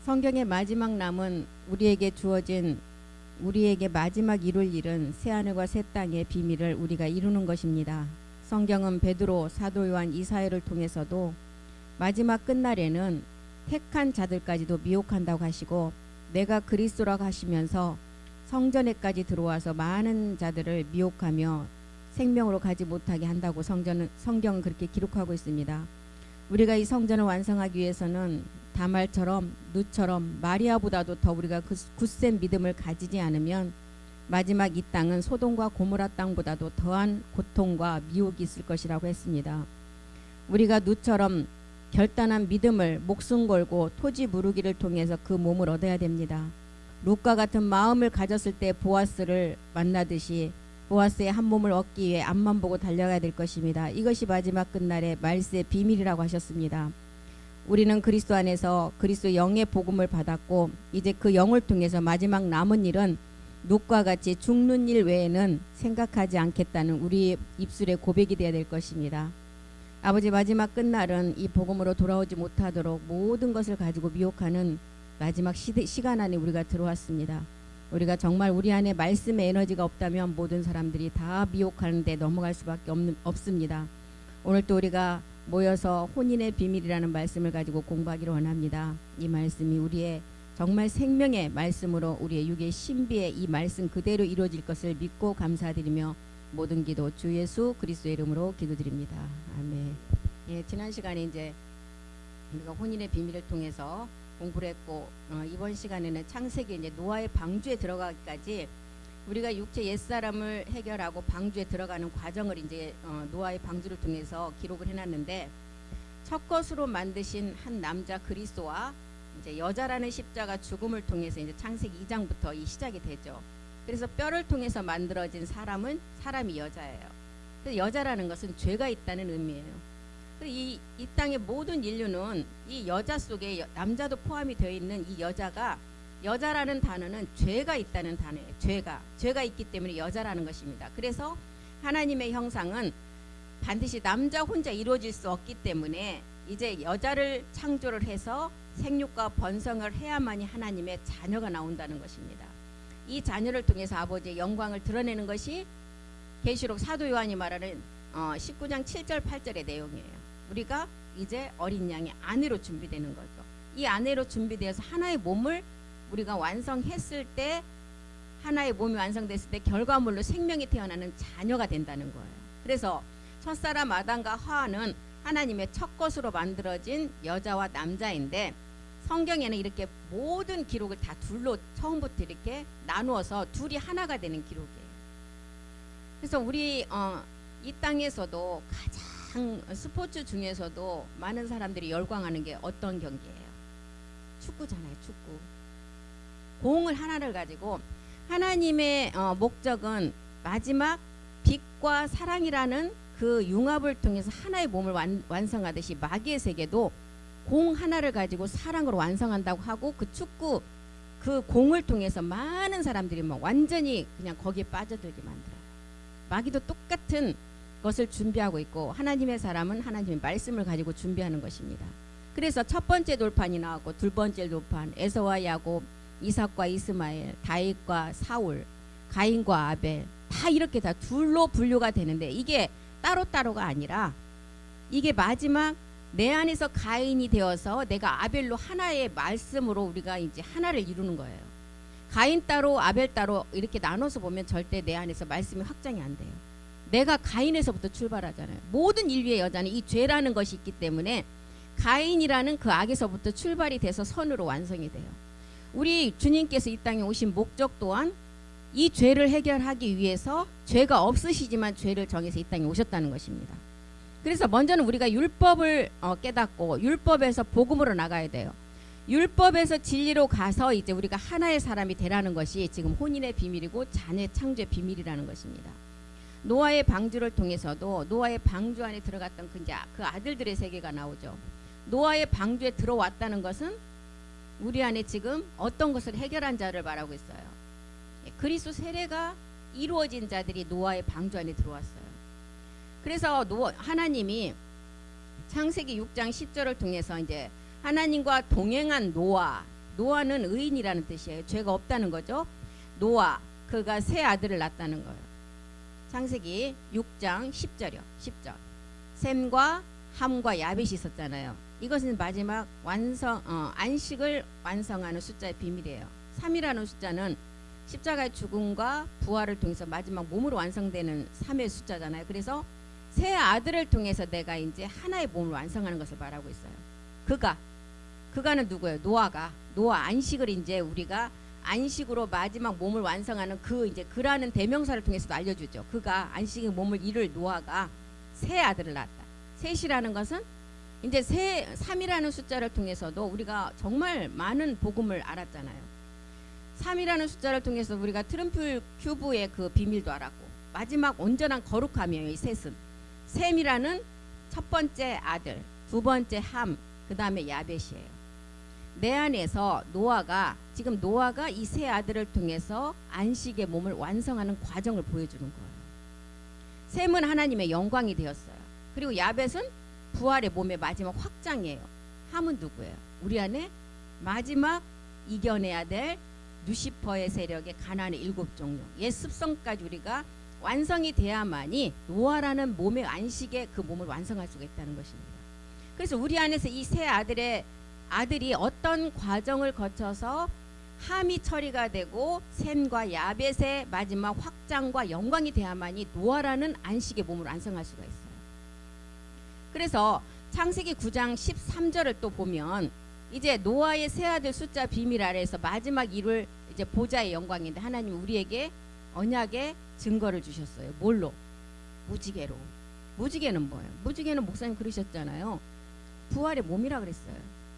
성경의 마지막 남은 우리에게 마지막 이룰 일은 새하늘과 새 땅의 비밀을 우리가 이루는 것입니다. 성경은 베드로, 사도 요한, 이사야를 통해서도 마지막 끝날에는 택한 자들까지도 미혹한다고 하시고 내가 그리스도라고 하시면서 성전에까지 들어와서 많은 자들을 미혹하며 생명으로 가지 못하게 한다고 성경은 그렇게 기록하고 있습니다. 우리가 이 성전을 완성하기 위해서는 다말처럼 룻처럼 마리아보다도 더 우리가 굳센 믿음을 가지지 않으면 마지막 이 땅은 소돔과 고모라 땅보다도 더한 고통과 미혹이 있을 것이라고 했습니다. 우리가 룻처럼 결단한 믿음을 목숨 걸고 토지 무르기를 통해서 그 몸을 얻어야 됩니다. 룻과 같은 마음을 가졌을 때 보아스를 만나듯이 보아스의 한 몸을 얻기 위해 앞만 보고 달려가야 될 것입니다. 이것이 마지막 끝날의 말세의 비밀이라고 하셨습니다. 우리는 그리스도 안에서 그리스도 영의 복음을 받았고 이제 그 영을 통해서 마지막 남은 일은 룻과 같이 죽는 일 외에는 생각하지 않겠다는 우리 입술의 고백이 되어야 될 것입니다. 아버지, 마지막 끝날은 이 복음으로 돌아오지 못하도록 모든 것을 가지고 미혹하는 마지막 시간 안에 우리가 들어왔습니다. 우리가 정말 우리 안에 말씀의 에너지가 없다면 모든 사람들이 다 미혹하는 데 넘어갈 수밖에 없습니다. 오늘 또 우리가 모여서 혼인의 비밀이라는 말씀을 가지고 공부하기를 원합니다. 이 말씀이 우리의 정말 생명의 말씀으로 우리의 육의 신비의 이 말씀 그대로 이루어질 것을 믿고 감사드리며 모든 기도 주 예수 그리스도의 이름으로 기도드립니다. 아멘. 예, 지난 시간에 이제 우리가 혼인의 비밀을 통해서 공부를 했고 이번 시간에는 창세기 이제 노아의 방주에 들어가기까지 우리가 육체 옛사람을 해결하고 방주에 들어가는 과정을 이제 노아의 방주를 통해서 기록을 해놨는데 첫 것으로 만드신 한 남자 그리스도와 이제 여자라는 십자가 죽음을 통해서 이제 창세기 2장부터 이 시작이 되죠. 그래서 뼈를 통해서 만들어진 사람이 여자예요. 그래서 여자라는 것은 죄가 있다는 의미예요. 이 땅의 모든 인류는 이 여자 속에 남자도 포함이 되어 있는 이 여자라는 단어는 죄가 있다는 단어예요. 죄가 있기 때문에 여자라는 것입니다. 그래서 하나님의 형상은 반드시 남자 혼자 이루어질 수 없기 때문에 이제 여자를 창조를 해서 생육과 번성을 해야만이 하나님의 자녀가 나온다는 것입니다. 이 자녀를 통해서 아버지의 영광을 드러내는 것이 계시록 사도 요한이 말하는 19장 7절 8절의 내용이에요. 우리가 이제 어린 양의 아내로 준비되는 거죠. 이 아내로 준비되어서 하나의 몸을 우리가 완성했을 때 하나의 몸이 완성됐을 때 결과물로 생명이 태어나는 자녀가 된다는 거예요. 그래서 첫사람 아담과 하와는 하나님의 첫 것으로 만들어진 여자와 남자인데 성경에는 이렇게 모든 기록을 다 둘로 처음부터 이렇게 나누어서 둘이 하나가 되는 기록이에요. 그래서 우리 이 땅에서도 가장 스포츠 중에서도 많은 사람들이 열광하는 게 어떤 경기예요? 축구잖아요. 축구. 공을 하나를 가지고 하나님의 목적은 마지막 빛과 사랑이라는 그 융합을 통해서 하나의 몸을 완성하듯이 마귀의 세계도 공 하나를 가지고 사랑으로 완성한다고 하고 그 축구 그 공을 통해서 많은 사람들이 막 완전히 그냥 거기에 빠져들게 만들어요. 마귀도 똑같은 것을 준비하고 있고 하나님의 사람은 하나님의 말씀을 가지고 준비하는 것입니다. 그래서 첫 번째 돌판이 나왔고 두 번째 돌판 에서와 야곱, 이삭과 이스마엘, 다윗과 사울, 가인과 아벨 다 이렇게 다 둘로 분류가 되는데 이게 따로따로가 아니라 이게 마지막 내 안에서 가인이 되어서 내가 아벨로 하나의 말씀으로 우리가 이제 하나를 이루는 거예요. 가인 따로 아벨 따로 이렇게 나눠서 보면 절대 내 안에서 말씀이 확장이 안 돼요. 내가 가인에서부터 출발하잖아요. 모든 인류의 여자는 이 죄라는 것이 있기 때문에 가인이라는 그 악에서부터 출발이 돼서 선으로 완성이 돼요. 우리 주님께서 이 땅에 오신 목적 또한 이 죄를 해결하기 위해서 죄가 없으시지만 죄를 정해서 이 땅에 오셨다는 것입니다. 그래서 먼저는 우리가 율법을 깨닫고 율법에서 복음으로 나가야 돼요. 율법에서 진리로 가서 이제 우리가 하나의 사람이 되라는 것이 지금 혼인의 비밀이고 자녀 창조의 비밀이라는 것입니다. 노아의 방주를 통해서도 노아의 방주 안에 들어갔던 그 아들들의 세계가 나오죠. 노아의 방주에 들어왔다는 것은 우리 안에 지금 어떤 것을 해결한 자를 말하고 있어요. 그리스도 세례가 이루어진 자들이 노아의 방주 안에 들어왔어요. 그래서 하나님이 창세기 6장 10절을 통해서 이제 하나님과 동행한 노아, 노아는 의인이라는 뜻이에요. 죄가 없다는 거죠. 노아 그가 세 아들을 낳았다는 거예요. 창세기 6장 10절이요. 10절. 셈과 함과 야벳이 있었잖아요. 이것은 마지막 안식을 완성하는 숫자의 비밀이에요. 3이라는 숫자는 십자가의 죽음과 부활을 통해서 마지막 몸으로 완성되는 3의 숫자잖아요. 그래서 세 아들을 통해서 내가 이제 하나의 몸을 완성하는 것을 말하고 있어요. 그가는 누구예요? 노아 안식을 이제 우리가 안식으로 마지막 몸을 완성하는 그라는 대명사를 통해서도 알려주죠. 그가 안식의 몸을 이룰 노아가 세 아들을 낳았다. 셋이라는 것은 이제 3이라는 숫자를 통해서도 우리가 정말 많은 복음을 알았잖아요. 3이라는 숫자를 통해서 우리가 트럼플 큐브의 그 비밀도 알았고 마지막 온전한 거룩함이에요. 이 셋은 셈이라는 첫 번째 아들, 두 번째 함, 그 다음에 야벳이에요. 내 안에서 노아가 이 세 아들을 통해서 안식의 몸을 완성하는 과정을 보여주는 거예요. 셈은 하나님의 영광이 되었어요. 그리고 야벳은 부활의 몸의 마지막 확장이에요. 함은 누구예요? 우리 안에 마지막 이겨내야 될 루시퍼의 세력의 가난의 7종류, 옛 습성까지 우리가 완성이 돼야만이 노아라는 몸의 안식의 그 몸을 완성할 수가 있다는 것입니다. 그래서 우리 안에서 이 세 아들이 어떤 과정을 거쳐서 함이 처리가 되고 셈과 야벳의 마지막 확장과 영광이 돼야만이 노아라는 안식의 몸을 완성할 수가 있어요. 그래서 창세기 9장 13절을 또 보면 이제 노아의 세 아들 숫자 비밀 아래에서 마지막 이룰 이제 보좌의 영광인데 하나님 우리에게 언약의 증거를 주셨어요. 뭘로? 무지개로. 무지개는 뭐예요? 무지개는 목사님 그러셨잖아요. 부활의 몸이라 그랬어요.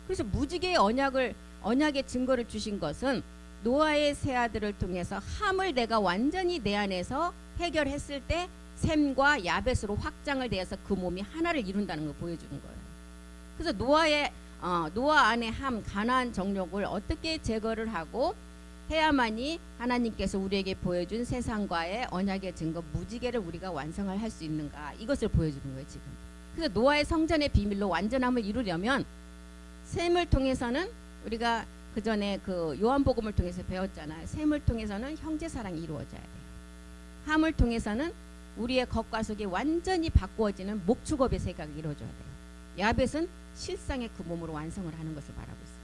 그래서 무지개의 언약의 증거를 주신 것은 노아의 세 아들을 통해서 함을 내가 완전히 내 안에서 해결했을 때 셈과 야벳으로 확장을 되어서 그 몸이 하나를 이룬다는 걸 보여주는 거예요. 그래서 노아 안에 함 가나안 정욕을 어떻게 제거를 하고 해야만이 하나님께서 우리에게 보여준 세상과의 언약의 증거 무지개를 우리가 완성을 할 수 있는가, 이것을 보여주는 거예요 지금. 그래서 노아의 성전의 비밀로 완전함을 이루려면 셈을 통해서는 우리가 그 전에 그 요한복음을 통해서 배웠잖아요. 셈을 통해서는 형제 사랑이 이루어져야 돼요. 함을 통해서는 우리의 겉과 속이 완전히 바꾸어지는 목축업의 세계가 이루어져야 돼요. 야벳은 실상의 그 몸으로 완성을 하는 것을 말하고 있어요.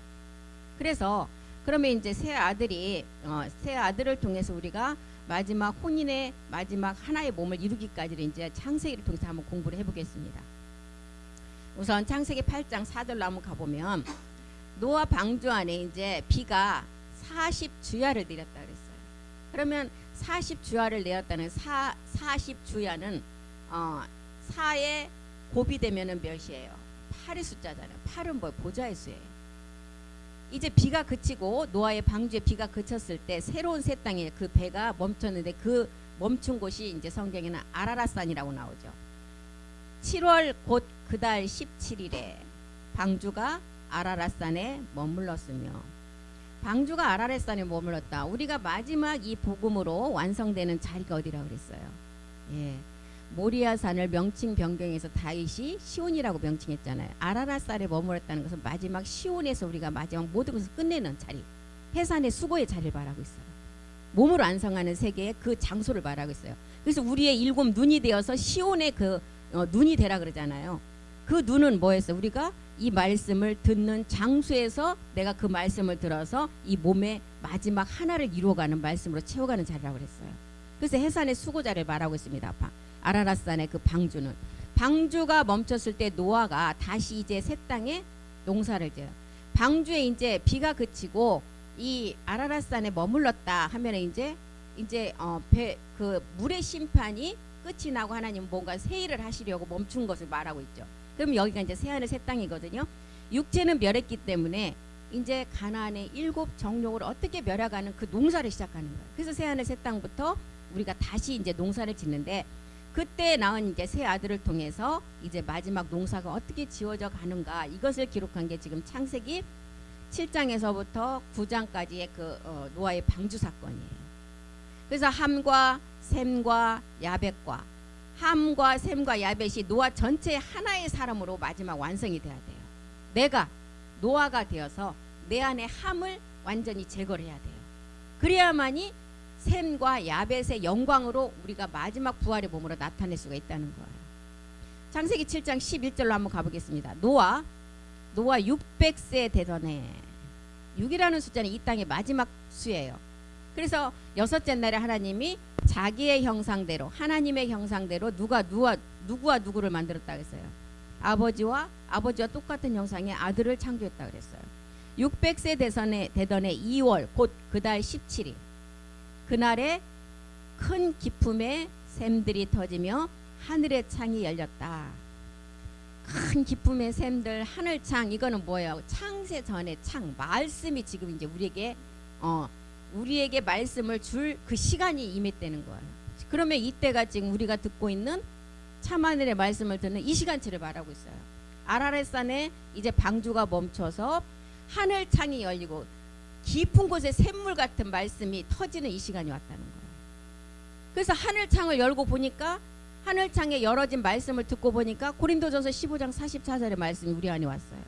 그래서 그러면 이제 세 아들을 통해서 우리가 마지막 혼인의 마지막 하나의 몸을 이루기까지를 이제 창세기를 통해서 한번 공부를 해보겠습니다. 우선 창세기 8장 4절로 한번 가보면 노아 방주 안에 이제 비가 40주야를 내렸다 그랬어요. 그러면 40주야를 내렸다는 40주야는 4의 곱이 되면은 몇이에요? 8의 숫자잖아요. 8은 뭐예요? 보좌의 수예요. 이제 비가 그치고 노아의 방주에 비가 그쳤을 때 새로운 새 땅에 그 배가 멈췄는데 그 멈춘 곳이 이제 성경에는 아라랏산이라고 나오죠. 7월 곧 그달 17일에 방주가 아라랏산에 머물렀으며, 방주가 아라랏산에 머물렀다. 우리가 마지막 이 복음으로 완성되는 자리가 어디라고 그랬어요? 예, 모리아산을 명칭 변경해서 다윗이 시온이라고 명칭했잖아요. 아라랏산에 머물렀다는 것은 마지막 시온에서 우리가 마지막 모든 것을 끝내는 자리, 해산의 수고의 자리를 말하고 있어요. 몸을 완성하는 세계의 그 장소를 말하고 있어요. 그래서 우리의 7 눈이 되어서 시온의 그 눈이 되라 그러잖아요. 그 눈은 뭐였어요? 우리가 이 말씀을 듣는 장소에서 내가 그 말씀을 들어서 이 몸의 마지막 하나를 이루어가는 말씀으로 채워가는 자리라고 그랬어요. 그래서 해산의 수고자를 말하고 있습니다. 아라랏산의 그 방주가 멈췄을 때 노아가 다시 이제 새 땅에 농사를 지어요. 방주에 이제 비가 그치고 이 아라랏산에 머물렀다 하면 이제 그 물의 심판이 끝이 나고 하나님은 뭔가 새 일을 하시려고 멈춘 것을 말하고 있죠. 그럼 여기가 이제 새하늘 새 땅이거든요. 육체는 멸했기 때문에 이제 가나안의 7 정욕을 어떻게 멸하가는 그 농사를 시작하는 거예요. 그래서 새하늘 새 땅부터 우리가 다시 이제 농사를 짓는데, 그때 낳은 이제 세 아들을 통해서 이제 마지막 농사가 어떻게 지어져 가는가, 이것을 기록한 게 지금 창세기 7장에서부터 9장까지의 그 노아의 방주 사건이에요. 그래서 함과 셈과 야벳과 함과 셈과 야벳이 노아 전체 하나의 사람으로 마지막 완성이 돼야 돼요. 내가 노아가 되어서 내 안에 함을 완전히 제거를 해야 돼요. 그래야만이 셈과 야벳의 영광으로 우리가 마지막 부활의 몸으로 나타낼 수가 있다는 거예요. 창세기 7장 11절로 한번 가보겠습니다. 노아 600세 되던 해. 6이라는 숫자는 이 땅의 마지막 수예요. 그래서 여섯째 날에 하나님이 자기의 형상대로, 하나님의 형상대로 누구와 누구를 만들었다 그랬어요. 아버지와 똑같은 형상의 아들을 창조했다 그랬어요. 600세 되던 해 2월 곧 그달 17일 그날에 큰 기품의 샘들이 터지며 하늘의 창이 열렸다. 큰 기품의 샘들, 하늘창, 이거는 뭐예요? 창세 전의 창, 말씀이 지금 이제 우리에게 말씀을 줄 그 시간이 임했다는 거예요. 그러면 이때가 지금 우리가 듣고 있는 참하늘의 말씀을 듣는 이 시간치를 말하고 있어요. 아라렛산에 이제 방주가 멈춰서 하늘창이 열리고 깊은 곳에 샘물 같은 말씀이 터지는 이 시간이 왔다는 거예요. 그래서 하늘창을 열고 보니까, 하늘창에 열어진 말씀을 듣고 보니까 고린도전서 15장 44절의 말씀이 우리 안에 왔어요.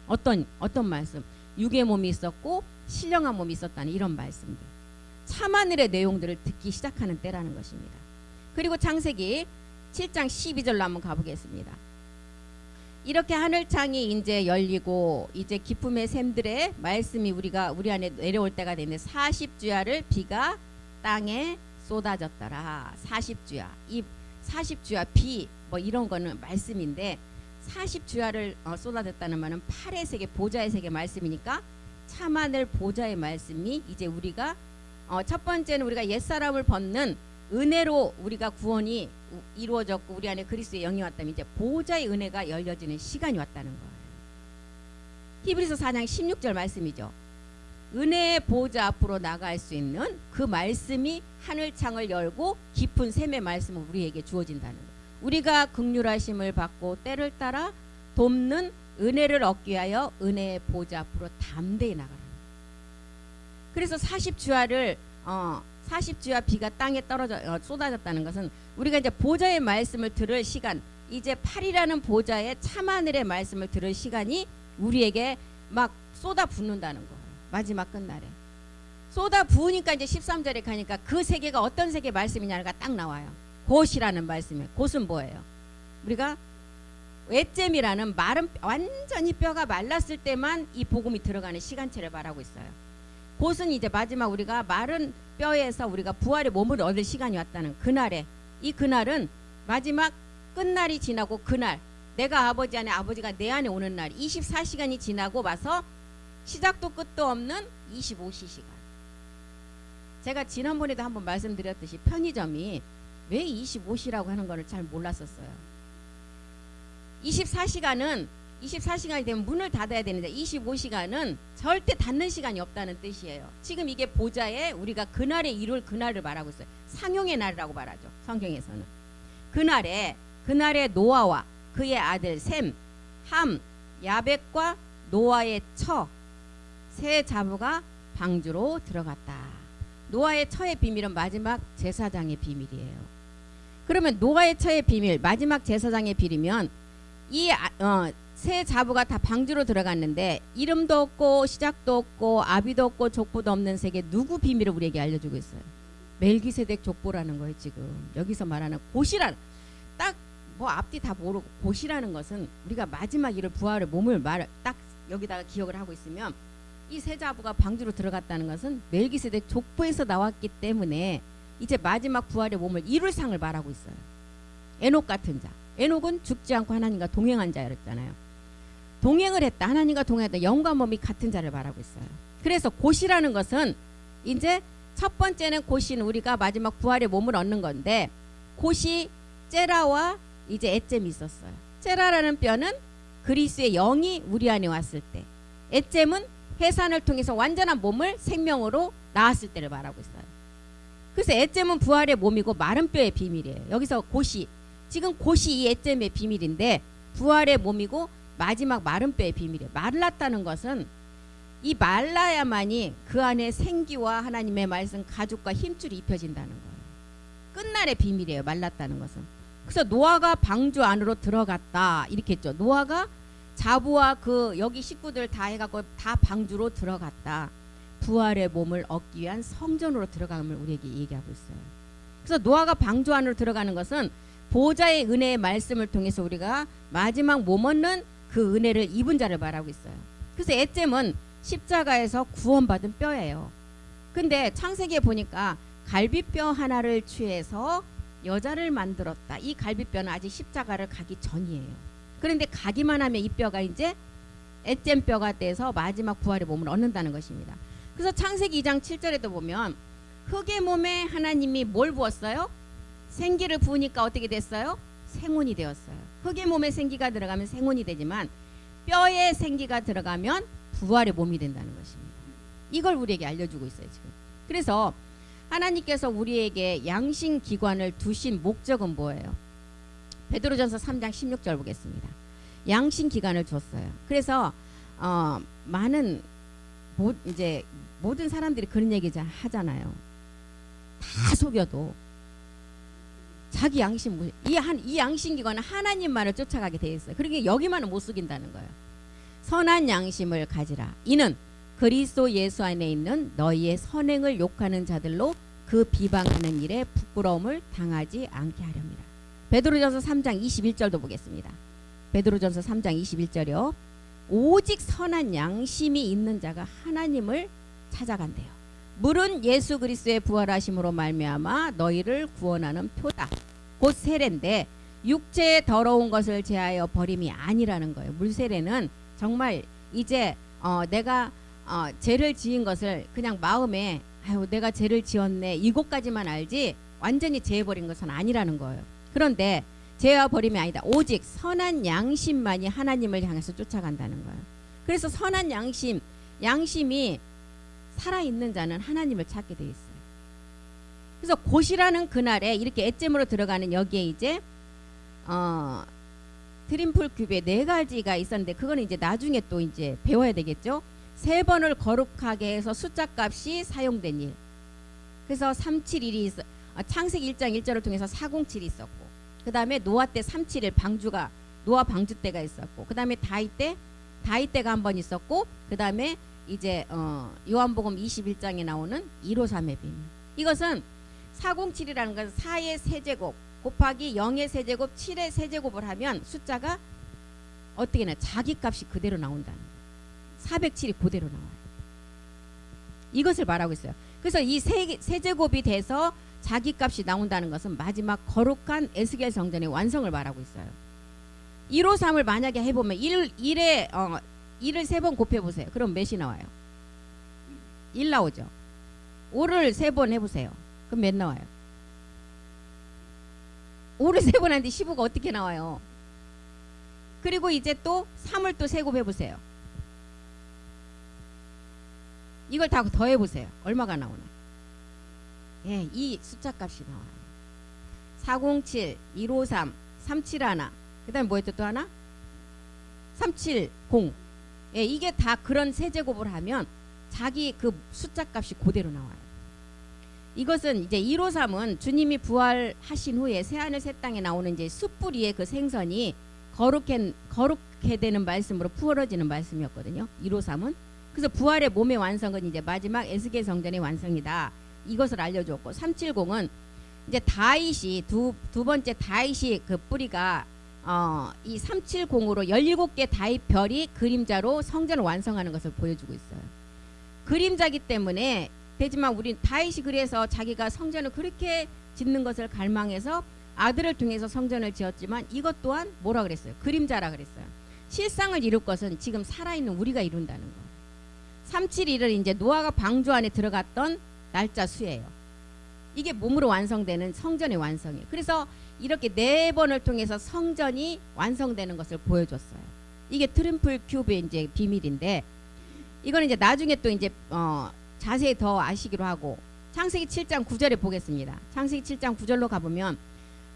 어떤 말씀? 육의 몸이 있었고 신령한 몸이 있었다는 이런 말씀들, 참하늘의 내용들을 듣기 시작하는 때라는 것입니다. 그리고 창세기 7장 12절로 한번 가보겠습니다. 이렇게 하늘창이 이제 열리고 이제 기품의 샘들의 말씀이 우리 안에 내려올 때가 되는데 40주야를 비가 땅에 쏟아졌더라. 40주야. 이 40주야 비 뭐 이런 거는 말씀인데 40주야를 쏟아졌다는 말은 8의 세계 보좌의 세계 말씀이니까 참하늘 보좌의 말씀이 이제 우리가 첫 번째는 우리가 옛사람을 벗는 은혜로 우리가 구원이 이루어졌고 우리 안에 그리스도의 영이 왔다면 이제 보좌의 은혜가 열려지는 시간이 왔다는 거예요. 히브리서 4장 16절 말씀이죠. 은혜의 보좌 앞으로 나갈 수 있는 그 말씀이 하늘창을 열고 깊은 샘의 말씀은 우리에게 주어진다는 거예요. 우리가 긍휼하심을 받고 때를 따라 돕는 은혜를 얻기 위하여 은혜의 보좌 앞으로 담대히 나가라. 그래서 40주야를 40주야 비가 땅에 쏟아졌다는 것은 우리가 이제 보좌의 말씀을 들을 시간, 이제 8이라는 보좌의 참하늘의 말씀을 들을 시간이 우리에게 막 쏟아 붓는다는 거예요. 마지막 끝날에 쏟아 부으니까 이제 13절에 가니까 그 세계가 어떤 세계 말씀이냐가 딱 나와요. 곧이라는 말씀이에요. 곧은 뭐예요? 우리가 외잼이라는 마른, 완전히 뼈가 말랐을 때만 이 복음이 들어가는 시간체를 말하고 있어요. 곧은 이제 마지막 우리가 마른 뼈에서 우리가 부활의 몸을 얻을 시간이 왔다는 그날에, 이 그날은 마지막 끝날이 지나고 그날, 내가 아버지 안에 아버지가 내 안에 오는 날, 24시간이 지나고 와서 시작도 끝도 없는 25시간. 제가 지난번에도 한번 말씀드렸듯이 편의점이 왜 25시라고 하는 거를 잘 몰랐었어요. 24시간이 되면 문을 닫아야 되는데 25시간은 절대 닫는 시간이 없다는 뜻이에요. 지금 이게 보좌에 우리가 그날에 이룰 그날을 말하고 있어요. 상용의 날이라고 말하죠. 성경에서는. 그날에 노아와 그의 아들 셈, 함, 야벳과 노아의 처 세 자부가 방주로 들어갔다. 노아의 처의 비밀은 마지막 제사장의 비밀이에요. 그러면 노아의 처의 비밀, 마지막 제사장의 비밀이면 이 세 자부가 다 방주로 들어갔는데 이름도 없고 시작도 없고 아비도 없고 족보도 없는 세계 누구 비밀을 우리에게 알려주고 있어요? 멜기세덱 족보라는 거예요. 지금 여기서 말하는 곧이라는, 딱 뭐 앞뒤 다 모르고 곧이라는 것은 우리가 마지막 이를 부활의 몸을 딱 여기다가 기억을 하고 있으면 이 세 자부가 방주로 들어갔다는 것은 멜기세덱 족보에서 나왔기 때문에 이제 마지막 부활의 몸을 이룰 상을 말하고 있어요. 에녹 같은 자. 에녹은 죽지 않고 하나님과 동행한 자였잖아요. 동행을 했다. 하나님과 동행했다. 영과 몸이 같은 자를 말하고 있어요. 그래서 곧이라는 것은 이제 첫 번째는 곧이는 우리가 마지막 부활의 몸을 얻는 건데, 곧이 째라와 이제 에잼이 있었어요. 째라라는 뼈는 그리스의 영이 우리 안에 왔을 때, 에잼은 해산을 통해서 완전한 몸을 생명으로 나왔을 때를 말하고 있어요. 그래서 에잼은 부활의 몸이고 마른 뼈의 비밀이에요. 여기서 곧이, 지금 곧이 이 에잼의 비밀인데 부활의 몸이고 마지막 마른 뼈의 비밀이에요. 말랐다는 것은 이 말라야만이 그 안에 생기와 하나님의 말씀 가죽과 힘줄이 입혀진다는 거예요. 끝날의 비밀이에요. 말랐다는 것은. 그래서 노아가 방주 안으로 들어갔다 이렇게 했죠. 노아가 자부와 그 여기 식구들 다 해갖고 다 방주로 들어갔다. 부활의 몸을 얻기 위한 성전으로 들어감을 우리에게 얘기하고 있어요. 그래서 노아가 방주 안으로 들어가는 것은 보좌의 은혜의 말씀을 통해서 우리가 마지막 몸 얻는 그 은혜를 입은 자를 말하고 있어요. 그래서 에잼은 십자가에서 구원받은 뼈예요. 근데 창세기에 보니까 갈비뼈 하나를 취해서 여자를 만들었다. 이 갈비뼈는 아직 십자가를 가기 전이에요. 그런데 가기만 하면 이 뼈가 이제 에잼 뼈가 돼서 마지막 부활의 몸을 얻는다는 것입니다. 그래서 창세기 2장 7절에도 보면 흙의 몸에 하나님이 뭘 부었어요? 생기를 부으니까 어떻게 됐어요? 생혼이 되었어요. 흙의 몸에 생기가 들어가면 생혼이 되지만 뼈에 생기가 들어가면 부활의 몸이 된다는 것입니다. 이걸 우리에게 알려주고 있어요 지금. 그래서 하나님께서 우리에게 양심기관을 두신 목적은 뭐예요? 베드로전서 3장 16절 보겠습니다. 양심기관을 줬어요. 그래서 많은 이제 모든 사람들이 그런 얘기 하잖아요. 다 속여도 자기 양심, 이 양심기관은 하나님만을 쫓아가게 돼 있어요. 그러니까 여기만은 못 속인다는 거예요. 선한 양심을 가지라. 이는 그리스도 예수 안에 있는 너희의 선행을 욕하는 자들로 그 비방하는 일에 부끄러움을 당하지 않게 하렵니다. 베드로전서 3장 21절도 보겠습니다. 베드로전서 3장 21절이요. 오직 선한 양심이 있는 자가 하나님을 찾아간대요. 물은 예수 그리스도의 부활하심으로 말미암아 너희를 구원하는 표다. 곧 세례인데 육체의 더러운 것을 제하여 버림이 아니라는 거예요. 물세례는 정말 이제 내가 죄를 지은 것을 그냥 마음에 아유 내가 죄를 지었네 이것까지만 알지 완전히 죄해버린 것은 아니라는 거예요. 그런데 죄와 버림이 아니다. 오직 선한 양심만이 하나님을 향해서 쫓아간다는 거예요. 그래서 선한 양심이 살아있는 자는 하나님을 찾게 돼 있어요. 그래서 곧이라는 그날에 이렇게 엣잼으로 들어가는 여기에 이제 트림플 큐브에 4가지가 있었는데 그거는 이제 나중에 또 이제 배워야 되겠죠. 3번을 거룩하게 해서 숫자 값이 사용된 일. 그래서 371이 창세기 1장 1절을 통해서 407이 있었고, 그 다음에 노아 때 371 방주가 노아 방주 때가 있었고, 그 다음에 다윗 때가 한 번 있었고, 그 다음에 이제 요한복음 21장에 나오는 153의 비밀. 이것은 407이라는 것은 4의 세제곱 곱하기 0의 세제곱 7의 세제곱을 하면 숫자가 어떻게 나 자기 값이 그대로 나온다는 거예요. 407이 그대로 나와요. 이것을 말하고 있어요. 그래서 이 세제곱이 돼서 자기 값이 나온다는 것은 마지막 거룩한 에스겔 성전의 완성을 말하고 있어요. 153을 만약에 해보면 1을 3번 곱해보세요. 그럼 몇이 나와요? 1 나오죠. 5를 3번 해보세요. 그럼 몇 나와요? 5를 3번 하는데 15가 어떻게 나와요? 그리고 이제 또 3을 또 세곱해보세요. 이걸 다 더해보세요. 얼마가 나오나? 예, 이 숫자 값이 나와요. 407, 153, 371. 그 다음에 뭐였죠 또 하나? 370. 예, 이게 다 그런 세제곱을 하면 자기 그 숫자 값이 그대로 나와요. 이것은 이제 153은 주님이 부활하신 후에 새하늘 새 땅에 나오는 이제 숯불이의 그 생선이 거룩해 되는 말씀으로 풀어지는 말씀이었거든요. 153은. 그래서 부활의 몸의 완성은 이제 마지막 에스겔 성전의 완성이다. 이것을 알려줬고, 370은 이제 다윗이 두 번째 다윗이 그 뿌리가 이 370으로 17개 다윗 별이 그림자로 성전을 완성하는 것을 보여주고 있어요. 그림자기 때문에 되지만 우리 다윗이 그래서 자기가 성전을 그렇게 짓는 것을 갈망해서 아들을 통해서 성전을 지었지만 이것 또한 뭐라 그랬어요? 그림자라 그랬어요. 실상을 이룰 것은 지금 살아있는 우리가 이룬다는 거. 371을 이제 노아가 방주 안에 들어갔던 날짜 수예요. 이게 몸으로 완성되는 성전의 완성이에요. 그래서 이렇게 4번을 통해서 성전이 완성되는 것을 보여줬어요. 이게 트림플 큐브의 이제 비밀인데, 이거는 이제 나중에 또 이제 자세히 더 아시기로 하고, 창세기 7장 9절에 보겠습니다. 창세기 7장 9절로 가보면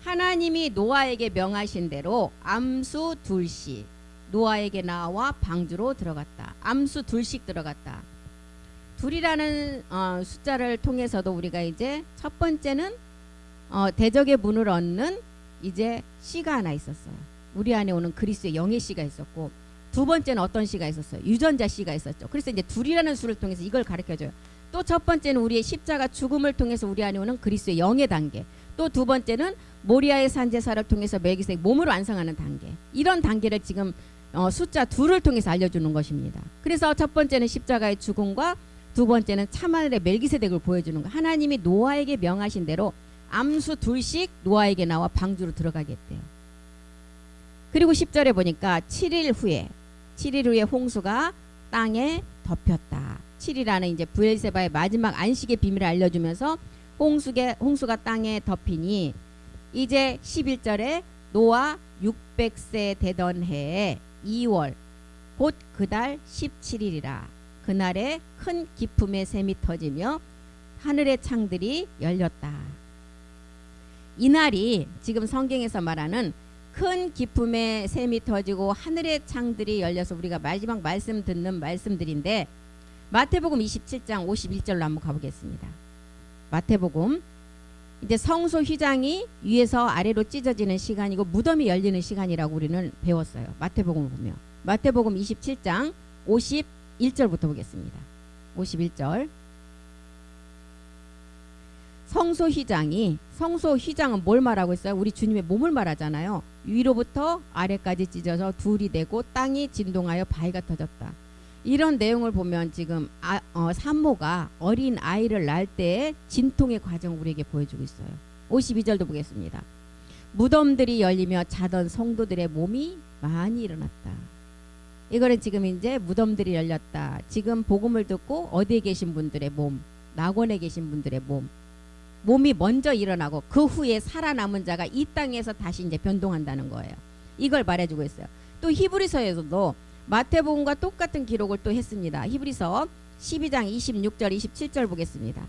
하나님이 노아에게 명하신 대로 암수 둘씩 노아에게 나와 방주로 들어갔다. 암수 둘씩 들어갔다. 둘이라는 숫자를 통해서도 우리가 이제 첫 번째는 대적의 문을 얻는 이제 씨가 하나 있었어요. 우리 안에 오는 그리스도의 영의 씨가 있었고, 두 번째는 어떤 시가 있었어요? 유전자 시가 있었죠. 그래서 이제 둘이라는 수를 통해서 이걸 가르쳐줘요. 또 첫 번째는 우리의 십자가 죽음을 통해서 우리 안에 오는 그리스도의 영의 단계. 또 두 번째는 모리아의 산제사를 통해서 멜기세덱 몸을 완성하는 단계. 이런 단계를 지금 숫자 2를 통해서 알려주는 것입니다. 그래서 첫 번째는 십자가의 죽음과 두 번째는 참하늘의 멜기세덱을 보여주는 거. 하나님이 노아에게 명하신 대로 암수 둘씩 노아에게 나와 방주로 들어가겠대요. 그리고 10절에 보니까 7일 후에 홍수가 땅에 덮였다. 7이라는 이제 브엘세바의 마지막 안식의 비밀을 알려주면서 홍수가 땅에 덮이니 이제 11절에 노아 600세 되던 해에 2월 곧 그달 17일이라 그날에 큰 기품의 샘이 터지며 하늘의 창들이 열렸다. 이날이 지금 성경에서 말하는 큰 기품의 샘이 터지고 하늘의 창들이 열려서 우리가 마지막 말씀 듣는 말씀들인데 마태복음 27장 51절로 한번 가보겠습니다. 마태복음 이제 성소 휘장이 위에서 아래로 찢어지는 시간이고 무덤이 열리는 시간이라고 우리는 배웠어요. 마태복음을 보면 마태복음 27장 51절부터 보겠습니다. 51절 성소 휘장은 뭘 말하고 있어요? 우리 주님의 몸을 말하잖아요. 위로부터 아래까지 찢어져 둘이 되고 땅이 진동하여 바위가 터졌다. 이런 내용을 보면 지금 산모가 어린 아이를 낳을 때의 진통의 과정을 우리에게 보여주고 있어요. 52절도 보겠습니다. 무덤들이 열리며 자던 성도들의 몸이 많이 일어났다. 이거는 지금 이제 무덤들이 열렸다. 지금 복음을 듣고 어디에 계신 분들의 몸, 낙원에 계신 분들의 몸이 먼저 일어나고 그 후에 살아남은 자가 이 땅에서 다시 이제 변동한다는 거예요. 이걸 말해주고 있어요. 또 히브리서에서도 마태복음과 똑같은 기록을 또 했습니다. 히브리서 12장 26절 27절 보겠습니다.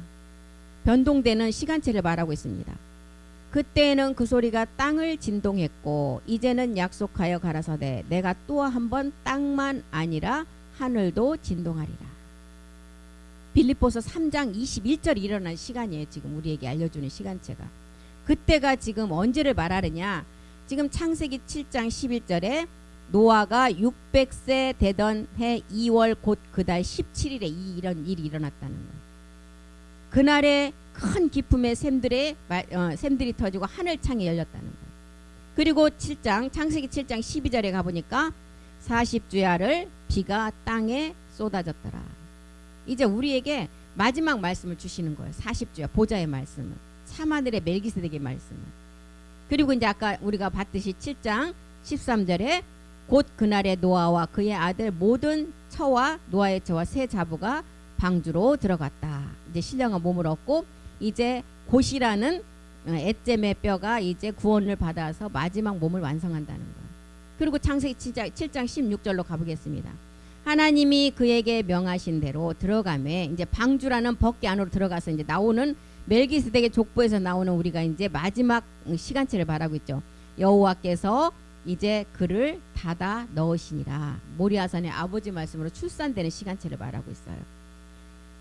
변동되는 시간체를 말하고 있습니다. 그때에는 그 소리가 땅을 진동했고 이제는 약속하여 가라사대 내가 또 한 번 땅만 아니라 하늘도 진동하리라. 빌립보서 3장 21절이 일어난 시간이에요. 지금 우리에게 알려주는 시간체가. 그때가 지금 언제를 말하느냐. 지금 창세기 7장 11절에 노아가 600세 되던 해 2월 곧 그달 17일에 이런 일이 일어났다는 거예요. 그날에 큰 기품의 샘들이 터지고 하늘창이 열렸다는 거예요. 그리고 창세기 7장 12절에 가보니까 40주야를 비가 땅에 쏟아졌더라. 이제 우리에게 마지막 말씀을 주시는 거예요. 40주야 보좌의 말씀을, 참하늘의 멜기세덱의 말씀을. 그리고 이제 아까 우리가 봤듯이 7장 13절에 곧 그날의 노아와 그의 아들 모든 처와 노아의 처와 새 자부가 방주로 들어갔다. 이제 신령한 몸을 얻고 이제 곧이라는 엣잼의 뼈가 이제 구원을 받아서 마지막 몸을 완성한다는 거예요. 그리고 창세기 7장 16절로 가보겠습니다. 하나님이 그에게 명하신 대로 들어가매 이제 방주라는 법궤 안으로 들어가서 이제 나오는 멜기세덱의 족보에서 나오는 우리가 이제 마지막 시간체를 말하고 있죠. 여호와께서 이제 그를 닫아 넣으시니라. 모리아산의 아버지 말씀으로 출산되는 시간체를 말하고 있어요.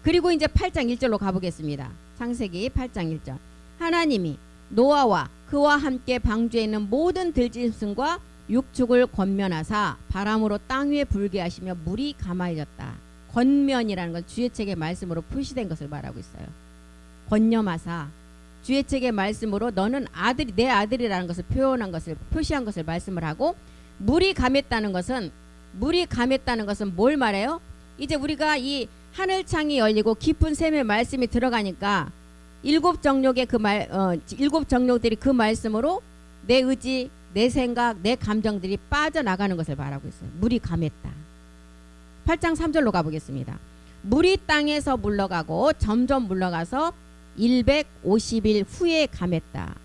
그리고 이제 8장 1절로 가보겠습니다. 창세기 8장 1절. 하나님이 노아와 그와 함께 방주에 있는 모든 들짐승과 육축을 권면하사 바람으로 땅 위에 불게 하시며 물이 가마해졌다. 권면이라는 건 주의 책의 말씀으로 표시된 것을 말하고 있어요. 권념하사 주의 책의 말씀으로 너는 내 아들이라는 것을 표시한 것을 말씀을 하고 물이 감했다는 것은 뭘 말해요? 이제 우리가 이 하늘창이 열리고 깊은 샘의 말씀이 들어가니까 일곱 정욕들이 그 말씀으로 내 의지, 내 생각, 내 감정들이 빠져나가는 것을 말하고 있어요. 물이 감했다. 8장 3절로 가보겠습니다. 물이 땅에서 물러가고 점점 물러가서 150일 후에 감했다.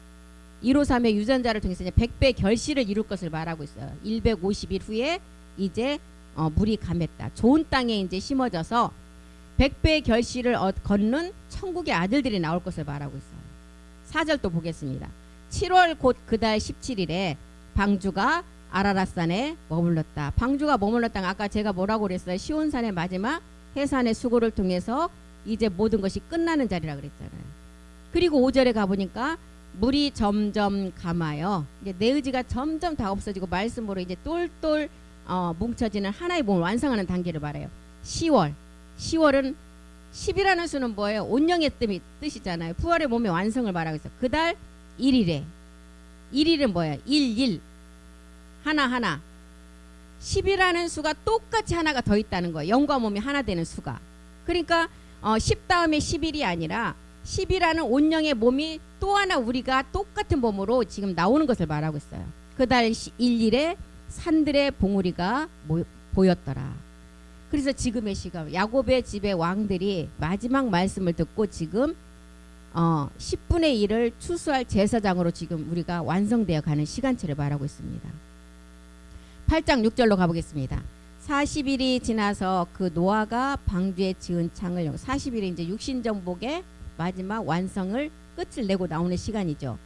153의 유전자를 통해서 이제 100배 결실을 이룰 것을 말하고 있어요. 150일 후에 이제 물이 감했다. 좋은 땅에 이제 심어져서 100배의 결실을 걷는 천국의 아들들이 나올 것을 말하고 있어요. 4절 또 보겠습니다. 7월 곧 그달 17일에 방주가 아라랏산에 머물렀다. 방주가 머물렀다. 아까 제가 뭐라고 그랬어요? 시온산의 마지막 해산의 수고를 통해서 이제 모든 것이 끝나는 자리라 그랬잖아요. 그리고 5절에 가보니까 물이 점점 감하여 이제 내 의지가 점점 다 없어지고 말씀으로 이제 똘똘 뭉쳐지는 하나의 몸을 완성하는 단계를 말해요. 10월. 10월은 10이라는 수는 뭐예요? 온영의 뜻이잖아요. 부활의 몸의 완성을 말하고 있어요. 그 달 1일에. 1일은 뭐예요? 1, 하나. 10이라는 수가 똑같이 하나가 더 있다는 거예요. 영과 몸이 하나 되는 수가. 그러니까 10 다음에 11이 아니라 10이라는 온영의 몸이 또 하나 우리가 똑같은 몸으로 지금 나오는 것을 말하고 있어요. 그 달 1일에 산들의 봉우리가 보였더라. 그래서 지금의 시간 야곱의 집의 왕들이 마지막 말씀을 듣고 지금 10분의 1을 추수할 제사장으로 지금 우리가 완성되어 가는 시간체를 말하고 있습니다. 8장 6절로 가보겠습니다. 40일이 지나서 그 노아가 방주에 지은 창을 40일이 이제 육신정복의 마지막 완성을 끝을 내고 나오는 시간이죠.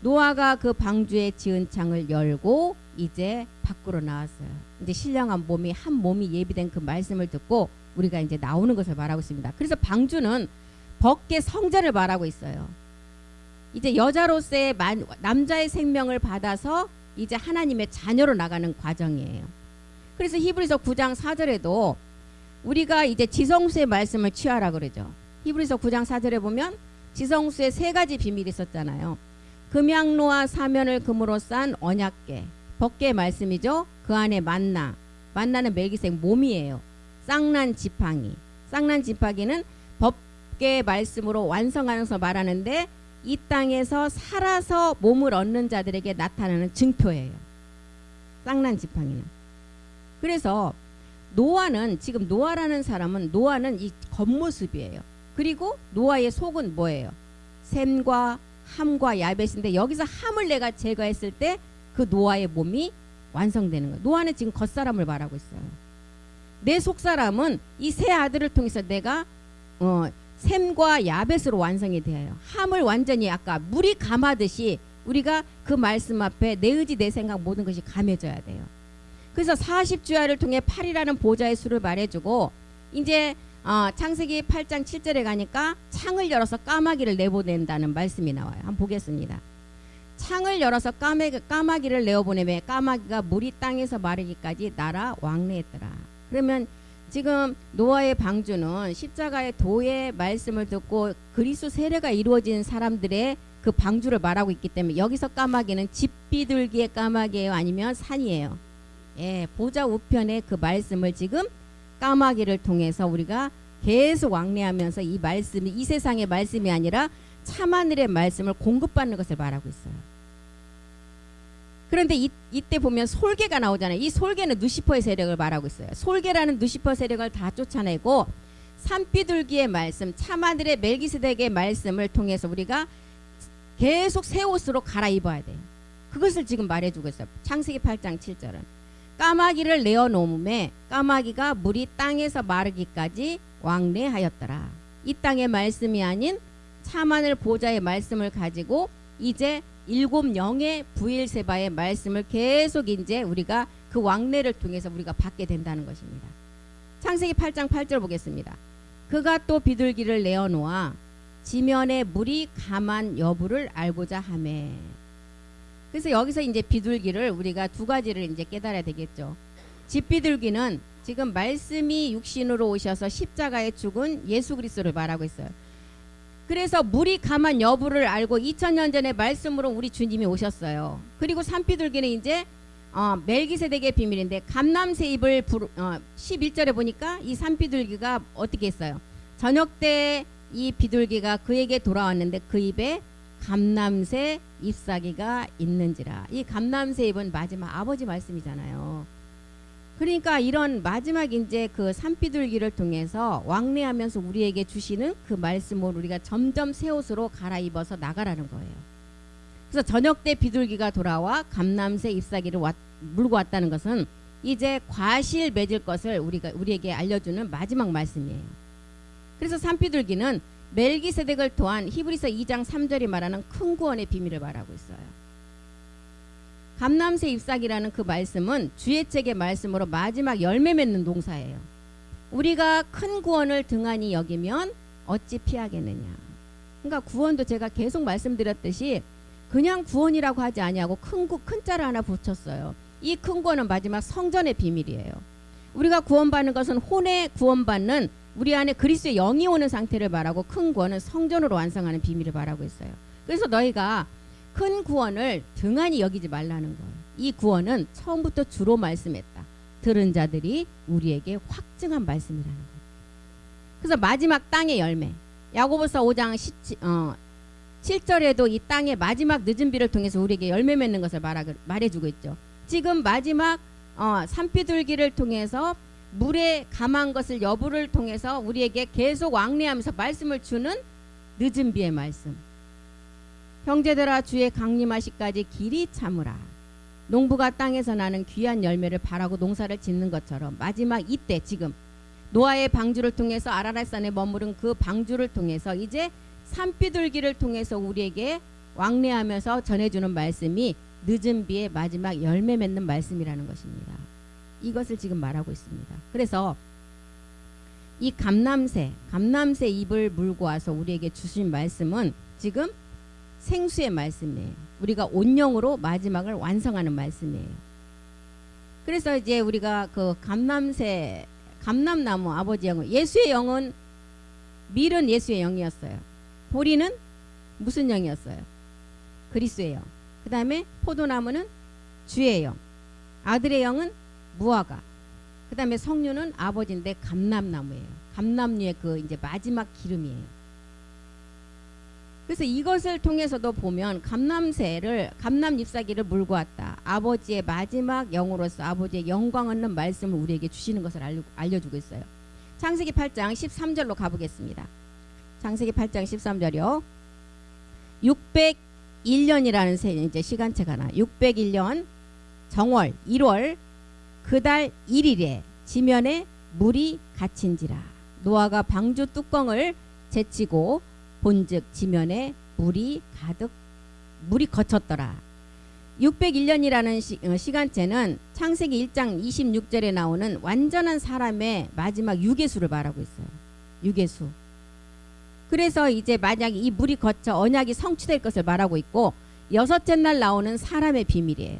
노아가 그 방주에 지은 창을 열고 이제 밖으로 나왔어요. 이제 신령한 몸이 한 몸이 예비된 그 말씀을 듣고 우리가 이제 나오는 것을 말하고 있습니다. 그래서 방주는 벗게 성전을 말하고 있어요. 이제 여자로서의 남자의 생명을 받아서 이제 하나님의 자녀로 나가는 과정이에요. 그래서 히브리서 9장 4절에도 우리가 이제 지성수의 말씀을 취하라 그러죠. 히브리서 9장 4절에 보면 지성수의 세 가지 비밀이 있었잖아요. 금양로와 사면을 금으로 싼 언약궤, 법궤의 말씀이죠. 그 안에 만나는 멜기세덱 몸이에요. 쌍난 지팡이는 법궤의 말씀으로 완성하면서 말하는데 이 땅에서 살아서 몸을 얻는 자들에게 나타나는 증표예요. 쌍난 지팡이는. 그래서 지금 노아라는 사람은 노아는 이 겉모습이에요. 그리고 노아의 속은 뭐예요? 셈과 함과 야벳인데 여기서 함을 내가 제거했을 때 그 노아의 몸이 완성되는 거예요. 노아는 지금 겉사람을 말하고 있어요. 내 속사람은 이 세 아들을 통해서 내가 셈과 야벳으로 완성이 되어요. 함을 완전히 아까 물이 감하듯이 우리가 그 말씀 앞에 내 의지 내 생각 모든 것이 감해져야 돼요. 그래서 40주야를 통해 8이라는 보좌의 수를 말해주고 이제 창세기 8장 7절에 가니까 창을 열어서 까마귀를 내보낸다는 말씀이 나와요. 한번 보겠습니다. 창을 열어서 까마귀를 내어보내매 까마귀가 물이 땅에서 마르기까지 날아 왕래했더라. 그러면 지금 노아의 방주는 십자가의 도의 말씀을 듣고 그리스도 세례가 이루어진 사람들의 그 방주를 말하고 있기 때문에 여기서 까마귀는 집비둘기의 까마귀예요? 아니면 산이에요? 예, 보좌 우편의 그 말씀을 지금 까마귀를 통해서 우리가 계속 왕래하면서 이 말씀이 이 세상의 말씀이 아니라 참하늘의 말씀을 공급받는 것을 말하고 있어요. 그런데 이때 보면 솔개가 나오잖아요. 이 솔개는 누시퍼의 세력을 말하고 있어요. 솔개라는 누시퍼 세력을 다 쫓아내고 산비둘기의 말씀, 참하늘의 멜기세덱의 말씀을 통해서 우리가 계속 새 옷으로 갈아입어야 돼요. 그것을 지금 말해주고 있어요. 창세기 8장 7절은 까마귀를 내어놓음에 까마귀가 물이 땅에서 마르기까지 왕래하였더라. 이 땅의 말씀이 아닌 참하늘 보좌의 말씀을 가지고 이제 7영의 부엘세바의 말씀을 계속 이제 우리가 그 왕래를 통해서 우리가 받게 된다는 것입니다. 창세기 8장 8절 보겠습니다. 그가 또 비둘기를 내어놓아 지면에 물이 감한 여부를 알고자 하매. 그래서 여기서 이제 비둘기를 우리가 두 가지를 이제 깨달아야 되겠죠. 집비둘기는 지금 말씀이 육신으로 오셔서 십자가에 죽은 예수 그리스도를 말하고 있어요. 그래서 물이 감한 여부를 알고 2000년 전에 말씀으로 우리 주님이 오셨어요. 그리고 산비둘기는 이제 멜기세덱의 비밀인데 감람새 잎을 11절에 보니까 이 산비둘기가 어떻게 했어요? 저녁 때 이 비둘기가 그에게 돌아왔는데 그 입에 감람새 잎사귀가 있는지라. 이 감람새 잎은 마지막 아버지 말씀이잖아요. 그러니까 이런 마지막 이제 그 산비둘기를 통해서 왕래하면서 우리에게 주시는 그 말씀으로 우리가 점점 새 옷으로 갈아입어서 나가라는 거예요. 그래서 저녁 때 비둘기가 돌아와 감람새 잎사귀를 물고 왔다는 것은 이제 과실 맺을 것을 우리에게 알려주는 마지막 말씀이에요. 그래서 산비둘기는 멜기세덱을 토한 히브리서 2장 3절이 말하는 큰 구원의 비밀을 말하고 있어요. 감람새 잎사귀라는 그 말씀은 주의 책의 말씀으로 마지막 열매 맺는 농사예요. 우리가 큰 구원을 등한히 여기면 어찌 피하겠느냐. 그러니까 구원도 제가 계속 말씀드렸듯이 그냥 구원이라고 하지 아니하고 큰 자를 하나 붙였어요. 이 큰 구원은 마지막 성전의 비밀이에요. 우리가 구원받는 것은 혼에 구원받는 우리 안에 그리스도의 영이 오는 상태를 말하고, 큰 구원은 성전으로 완성하는 비밀을 말하고 있어요. 그래서 너희가 큰 구원을 등한히 여기지 말라는 거예요. 이 구원은 처음부터 주로 말씀했다. 들은 자들이 우리에게 확증한 말씀이라는 거예요. 그래서 마지막 땅의 열매, 야고보서 5장 7절에도 이 땅의 마지막 늦은 비를 통해서 우리에게 열매 맺는 것을 말해주고 있죠. 지금 마지막 산비둘기를 통해서 물에 감한 것을 여부를 통해서 우리에게 계속 왕래하면서 말씀을 주는 늦은 비의 말씀. 형제들아, 주의 강림하시까지 길이 참으라. 농부가 땅에서 나는 귀한 열매를 바라고 농사를 짓는 것처럼 마지막 이때, 지금 노아의 방주를 통해서 아라랏산에 머무른 그 방주를 통해서 이제 산비둘기를 통해서 우리에게 왕래하면서 전해주는 말씀이 늦은 비의 마지막 열매 맺는 말씀이라는 것입니다. 이것을 지금 말하고 있습니다. 그래서 이 감람새 잎을 물고 와서 우리에게 주신 말씀은 지금 생수의 말씀이에요. 우리가 온영으로 마지막을 완성하는 말씀이에요. 그래서 이제 우리가 그 감람나무 아버지 영은, 예수의 영은, 밀은 예수의 영이었어요. 보리는 무슨 영이었어요? 그리스도의 영. 그 다음에 포도나무는 주의 영. 아들의 영은 무화과. 그 다음에 석류는 아버지인데 감람나무예요. 감람류의 그 이제 마지막 기름이에요. 그래서 이것을 통해서도 보면 감람 잎사귀를 물고 왔다. 아버지의 마지막 영으로서 아버지의 영광 얻는 말씀을 우리에게 주시는 것을 알려주고 있어요. 창세기 8장 13절로 가보겠습니다. 창세기 8장 13절이요. 601년이라는 이제 시간체가 나. 601년 정월 1월 그달 1일에 지면에 물이 갇힌지라. 노아가 방주 뚜껑을 제치고 본즉 지면에 물이 거쳤더라. 601년이라는 시간체는 창세기 1장 26절에 나오는 완전한 사람의 마지막 유괴수를 말하고 있어요. 유괴수. 그래서 이제 만약에 이 물이 거쳐 언약이 성취될 것을 말하고 있고, 여섯째 날 나오는 사람의 비밀이에요.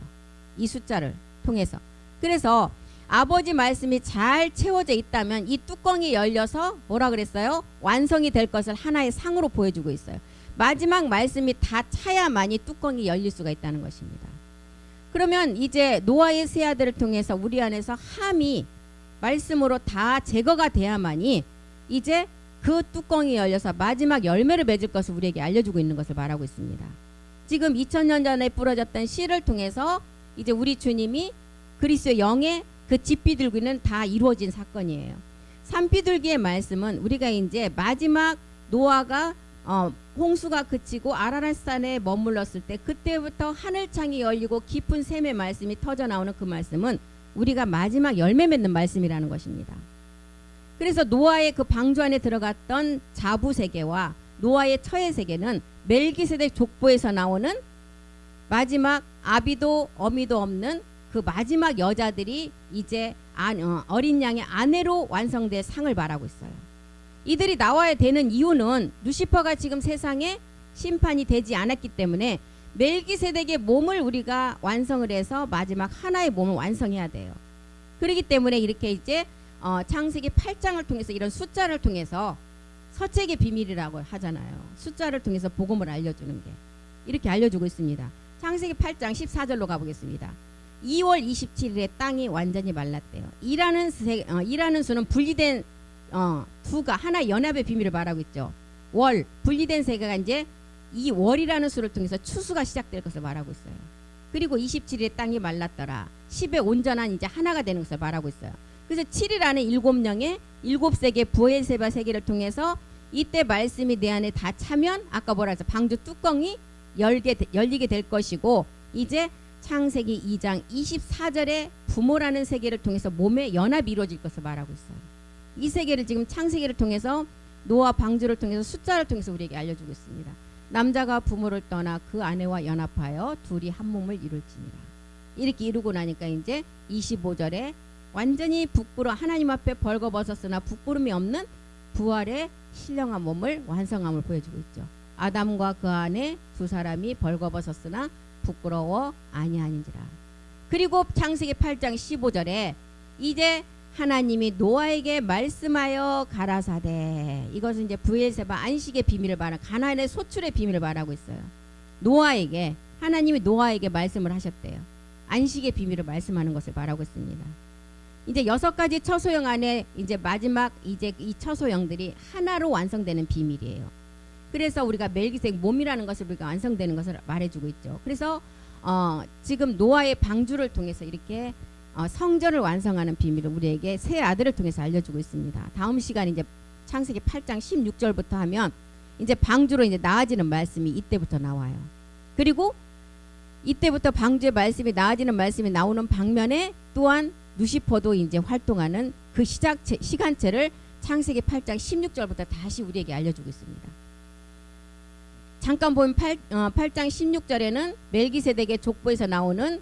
이 숫자를 통해서. 그래서 아버지 말씀이 잘 채워져 있다면 이 뚜껑이 열려서 뭐라 그랬어요? 완성이 될 것을 하나의 상으로 보여주고 있어요. 마지막 말씀이 다 차야만이 뚜껑이 열릴 수가 있다는 것입니다. 그러면 이제 노아의 세 아들을 통해서 우리 안에서 함이 말씀으로 다 제거가 돼야만이 이제 그 뚜껑이 열려서 마지막 열매를 맺을 것을 우리에게 알려주고 있는 것을 말하고 있습니다. 지금 2000년 전에 부러졌던 씨를 통해서 이제 우리 주님이 그리스도의 영의 그 집비둘기는 다 이루어진 사건이에요. 산비둘기의 말씀은 우리가 이제 마지막 노아가 홍수가 그치고 아라랏산에 머물렀을 때 그때부터 하늘창이 열리고 깊은 샘의 말씀이 터져 나오는 그 말씀은 우리가 마지막 열매 맺는 말씀이라는 것입니다. 그래서 노아의 그 방주 안에 들어갔던 자부 세계와 노아의 처의 세계는 멜기세덱 족보에서 나오는 마지막 아비도 어미도 없는 그 마지막 여자들이 이제 어린 양의 아내로 완성될 상을 말하고 있어요. 이들이 나와야 되는 이유는 루시퍼가 지금 세상에 심판이 되지 않았기 때문에 멜기세덱의 몸을 우리가 완성을 해서 마지막 하나의 몸을 완성해야 돼요. 그렇기 때문에 이렇게 이제 창세기 8장을 통해서 이런 숫자를 통해서 서책의 비밀이라고 하잖아요. 숫자를 통해서 복음을 알려주는 게 이렇게 알려주고 있습니다. 창세기 8장 14절로 가보겠습니다. 2월 27일에 땅이 완전히 말랐대요. 이라는 수는 분리된 두가 하나의 연합의 비밀을 말하고 있죠. 월, 분리된 세계가 이제 이 월이라는 수를 통해서 추수가 시작될 것을 말하고 있어요. 그리고 27일에 땅이 말랐더라. 10의 온전한 이제 하나가 되는 것을 말하고 있어요. 그래서 7이라는 7명의 7세계 부엘세바 세계를 통해서 이때 말씀이 내 안에 다 차면 아까 뭐라 해서 방주 뚜껑이 열리게 될 것이고, 이제 창세기 2장 24절에 부모라는 세계를 통해서 몸의 연합이 이루어질 것을 말하고 있어요. 이 세계를 지금 창세기를 통해서 노아 방주를 통해서 숫자를 통해서 우리에게 알려주고 있습니다. 남자가 부모를 떠나 그 아내와 연합하여 둘이 한 몸을 이룰지니라. 이렇게 이루고 나니까 이제 25절에 완전히 하나님 앞에 벌거벗었으나 부끄럼이 없는 부활의 신령한 몸을 완성함을 보여주고 있죠. 아담과 그 아내 두 사람이 벌거벗었으나 부끄러워 아니하니라. 그리고 창세기 8장 15절에 이제 하나님이 노아에게 말씀하여 가라사대, 이것은 이제 브엘세바 안식의 비밀을 말하는, 가나안의 소출의 비밀을 말하고 있어요. 노아에게, 하나님이 노아에게 말씀을 하셨대요. 안식의 비밀을 말씀하는 것을 말하고 있습니다. 이제 6가지 처소형 안에 이제 마지막 이제 이 처소형들이 하나로 완성되는 비밀이에요. 그래서 우리가 멜기세덱 몸이라는 것을 우리가 완성되는 것을 말해주고 있죠. 그래서 지금 노아의 방주를 통해서 이렇게 성전을 완성하는 비밀을 우리에게 새 아들을 통해서 알려주고 있습니다. 다음 시간 이제 창세기 8장 16절부터 하면 이제 방주로 이제 나아지는 말씀이 이때부터 나와요. 그리고 이때부터 방주의 말씀이 나아지는 말씀이 나오는 방면에 또한 누시퍼도 이제 활동하는 그 시간체를 창세기 8장 16절부터 다시 우리에게 알려주고 있습니다. 잠깐 보면 8장 16절에는 멜기세덱의 족보에서 나오는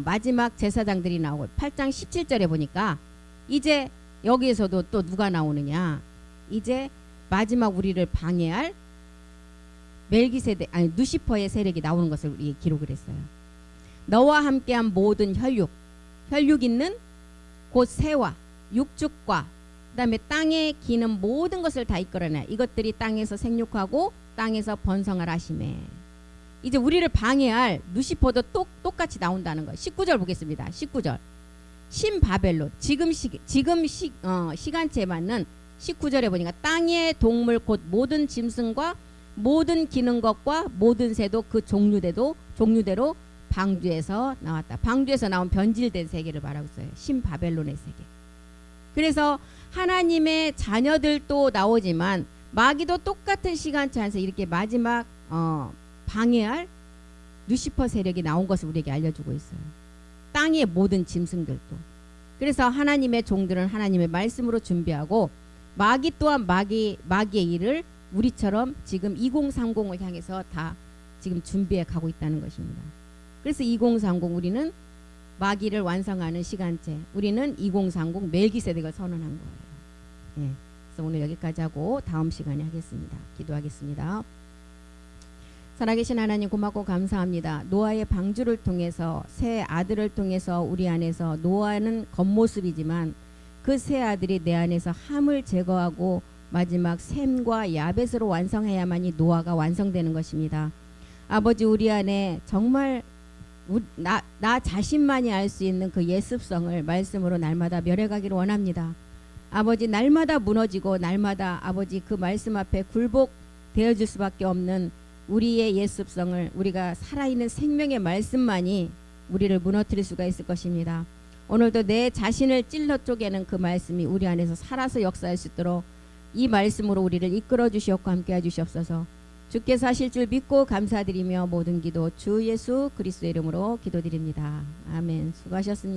마지막 제사장들이 나오고, 8장 17절에 보니까 이제 여기에서도 또 누가 나오느냐, 이제 마지막 우리를 방해할 멜기세덱, 아니 누시퍼의 세력이 나오는 것을 우리 기록을 했어요. 너와 함께한 모든 혈육 있는 곧 새와 육축과 그다음에 땅에 기는 모든 것을 다 이끌어내, 이것들이 땅에서 생육하고 땅에서 번성을 하시매. 이제 우리를 방해할 누시퍼도 똑같이 나온다는 거예요. 19절 보겠습니다. 19절. 신바벨론, 지금 시간체에 맞는 19절에 보니까 땅의 동물 곧 모든 짐승과 모든 기는 것과 모든 새도 그 종류대로 방주에서 나왔다. 방주에서 나온 변질된 세계를 말하고 있어요. 신바벨론의 세계. 그래서 하나님의 자녀들도 나오지만 마귀도 똑같은 시간차 안에서 이렇게 마지막 방해할 누시퍼 세력이 나온 것을 우리에게 알려주고 있어요. 땅의 모든 짐승들도. 그래서 하나님의 종들은 하나님의 말씀으로 준비하고, 마귀 또한 마귀의 일을 우리처럼 지금 2030을 향해서 다 지금 준비해 가고 있다는 것입니다. 그래서 2030 우리는 마귀를 완성하는 시간체, 우리는 2030 멜기세덱을 선언한 거예요. 예. 그래서 오늘 여기까지 하고 다음 시간에 하겠습니다. 기도하겠습니다. 살아계신 하나님, 고맙고 감사합니다. 노아의 방주를 통해서, 새 아들을 통해서 우리 안에서, 노아는 겉모습이지만 그 새 아들이 내 안에서 함을 제거하고 마지막 셈과 야벳으로 완성해야만이 노아가 완성되는 것입니다. 아버지, 우리 안에 정말 나 자신만이 알 수 있는 그 예습성을 말씀으로 날마다 멸해가기를 원합니다. 아버지, 날마다 무너지고 날마다 아버지 그 말씀 앞에 굴복되어질 수밖에 없는 우리의 예습성을, 우리가 살아있는 생명의 말씀만이 우리를 무너뜨릴 수가 있을 것입니다. 오늘도 내 자신을 찔러 쪼개는 그 말씀이 우리 안에서 살아서 역사할 수 있도록 이 말씀으로 우리를 이끌어 주시옵고 함께해 주시옵소서. 주께서 하실 줄 믿고 감사드리며 모든 기도 주 예수 그리스도의 이름으로 기도드립니다. 아멘. 수고하셨습니다.